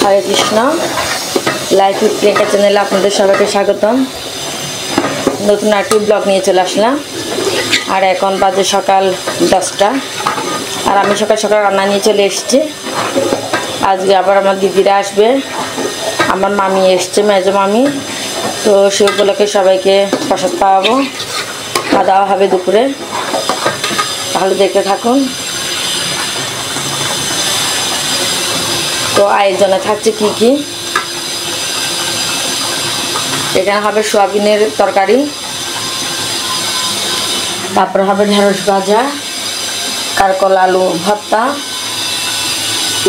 Hare Krishna. Life with Priyanka চ্যানেলে আপনাদের সবাইকে স্বাগতম। নতুন একটি ব্লগ নিয়ে চলে আসলাম। আর এখন বাজে সকাল 10টা। আর আমি সকাল সকাল রান্না নিয়ে চলে এসেছি। আজকে আবার আমার দিদিরা আসবে, আমার মামি এসছে, মেজো মামি। তো সে উপলক্ষে সবাইকে প্রসাদ পাওয়াবো, খাওয়া দাওয়া হবে দুপুরে। তাহলে দেখতে থাকুন। তো আয়োজনে থাকছে কি কি, এখানে হবে সোয়াবিনের তরকারি, তারপর হবে ঢেঁড়স ভাজা, কারকল আলু ভর্তা,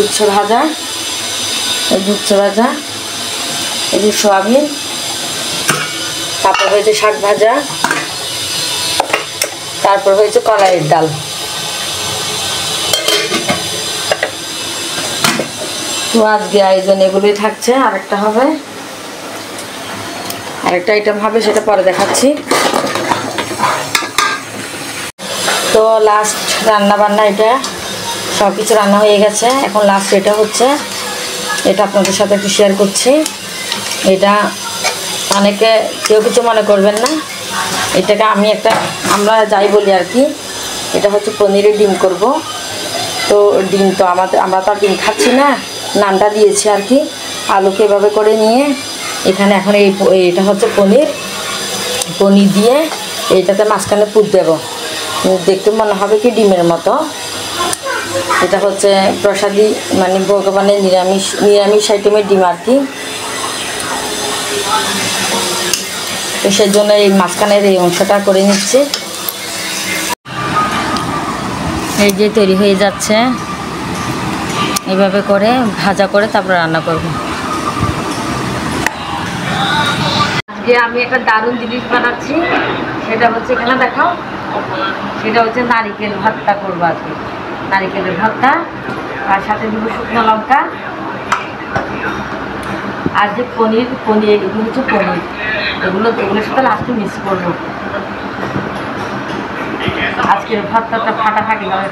উচ্ছে ভাজা, এই উচ্ছে ভাজা, এই যে সোয়াবিন, তারপর হয়েছে শাক ভাজা, তারপর হয়েছে কলাইয়ের ডাল। তো আজকে আয়োজন এগুলোই থাকছে। আরেকটা হবে, আরেকটা আইটেম হবে, সেটা পরে দেখাচ্ছি। তো লাস্ট রান্না বান্না, এটা সব কিছু রান্না হয়ে গেছে। এখন লাস্ট এটা হচ্ছে, এটা আপনাদের সাথে একটু শেয়ার করছি। এটা অনেকে কেউ কিছু মনে করবেন না, এটাকে আমরা যাই বলি আর কি, এটা হচ্ছে পনিরের ডিম করব। তো ডিম তো আমরা তো আর ডিম খাচ্ছি না, নামটা দিয়েছি আর কি। আলুকে এভাবে করে নিয়ে এখানে এখন এটা হচ্ছে পনির দিয়ে এইটাতে মাঝখানে পুর দেব, দেখতে মনে হবে কি ডিমের মতো। এটা হচ্ছে প্রসাদী, মানে ভগবানের নিরামিষ আইটেমের ডিম আর কি। তো সেই জন্য এই মাঝখানের এই অংশটা করে নিচ্ছি। এই যে তৈরি হয়ে যাচ্ছে, এইভাবে করে ভাজা করে তারপর রান্না করব। আজকে আমি একটা দারুণ জিনিস বানাচ্ছি, সেটা হচ্ছে, এখানে দেখাও, সেটা হচ্ছে নারিকেল ভর্তা করবো আজকে। নারিকেলের ভর্তা, আর সাথে দিব শুকনো লঙ্কা, আর যে পনির এগুলো হচ্ছে পনির, এগুলোর সাথে লাস্টে মিক্স করবো। আজকের ভর্তাটা ফাটাফাটি হবে,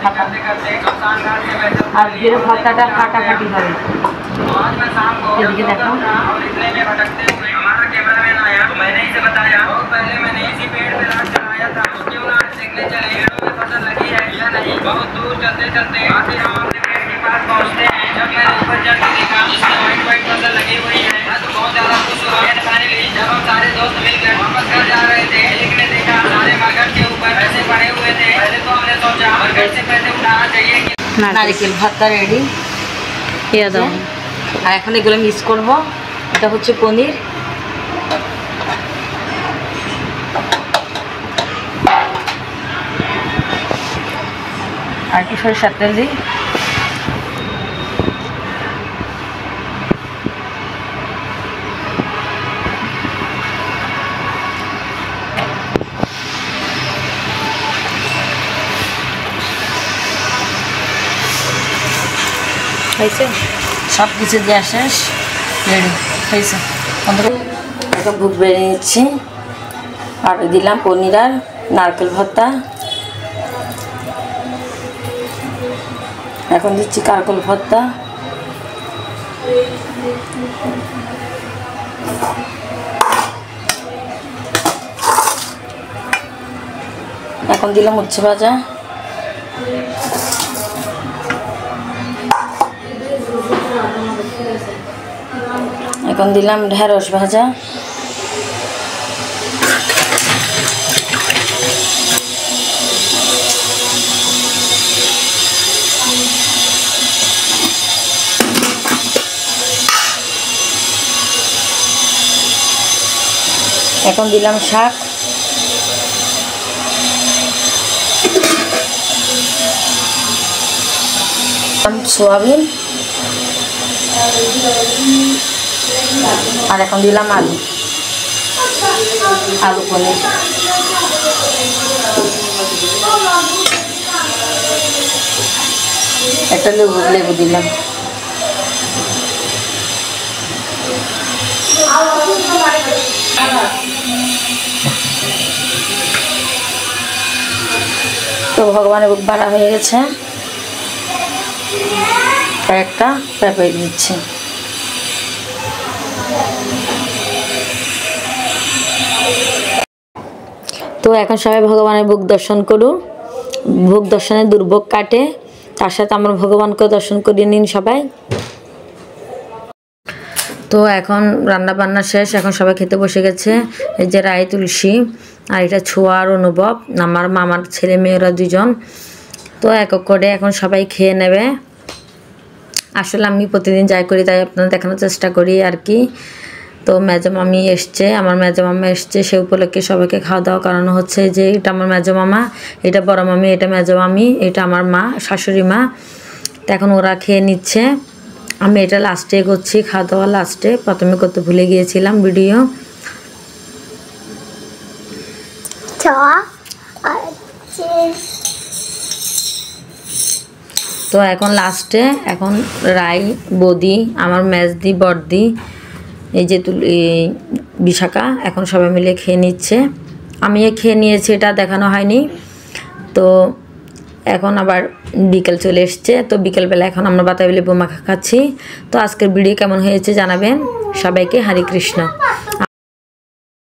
আজকের ভর্তাটা ফাটাফাটি হবে। এদিকে দেখো, बहुत दूर चलते चलते आखिर हम अपने पेड़ के पास पहुंचते हैं। जब मैंने ऊपर चढ़कर देखा उसमें व्हाइट फसल लगी हुई है, तो बहुत ज्यादा खुश हुआ। फाइनली जब हम सारे दोस्त मिलकर वापस घर जा रहे थे, लेकिन देखा सारे मरघट के ऊपर पैसे पड़े हुए थे। पहले तो हमने सोचा मरघट से पैसे उठाना चाहिए। नारिकेल भर्ता রেডি, আর এখন এগুলো মিক্স করবো। এটা হচ্ছে পনির, আর কি সরিষার তেল দিই। হয়েছে, সব কিছু দেওয়া শেষ, রেডি হয়েছে। এখন ভুক বেড়ে নিচ্ছি, আর দিলাম পনির আর নারকেল ভর্তা। এখন দিচ্ছি কারকল ভর্তা, এখন দিলাম উচ্ছে ভাজা, এখন দিলাম ঢেঁড়স ভাজা, এখন দিলাম শাক, সোয়াবিন, আর এখন দিলাম আলু পনির। একটা লেবু দিলাম। তো ভগবানের বুক ভাড়া হয়ে গেছে, কয়েকটা পেঁপে দিচ্ছি। তো এখন সবাই ভগবানের ভোগ দর্শন করুন, ভোগ দর্শনে দুর্ভোগ কাটে, তার সাথে আমরা ভগবানকে দর্শন করিয়ে নিন সবাই। তো এখন রান্না বান্না শেষ, এখন সবাই খেতে বসে গেছে। এই যে রাই তুলসী আর এটা ছোঁয়ার অনুভব, আমার মামার ছেলে মেয়েরা দুজন। তো এক এক করে এখন সবাই খেয়ে নেবে। আসলে আমি প্রতিদিন যাই করি তাই আপনাদের দেখানোর চেষ্টা করি আর কি। তো মেজো মামি এসছে, আমার মেজো মামা এসছে, সে উপলক্ষে সবাইকে খাওয়া দাওয়া করানো হচ্ছে। যে এটা আমার মেজো মামা, এটা বড় মামি, এটা মেজো মামি, এটা আমার মা, শাশুড়ি মা। তো এখন ওরা খেয়ে নিচ্ছে, আমি এটা লাস্টে করছি, খাওয়া দাওয়া লাস্টে, প্রথমে করতে ভুলে গিয়েছিলাম ভিডিও। তো এখন লাস্টে এখন রাই, বদি, আমার মেজদি, বড়দি, এই যে বিশাখা, এখন সবাই মিলে খেয়ে নিচ্ছে। আমিও খেয়ে নিয়েছি, এটা দেখানো হয়নি। তো এখন আবার বিকেল চলে এসছে, তো বিকেলবেলা এখন আমরা বাতাবি লেবু মাখা খাচ্ছি। তো আজকের ভিডিও কেমন হয়েছে জানাবেন। সবাইকে হরে কৃষ্ণ।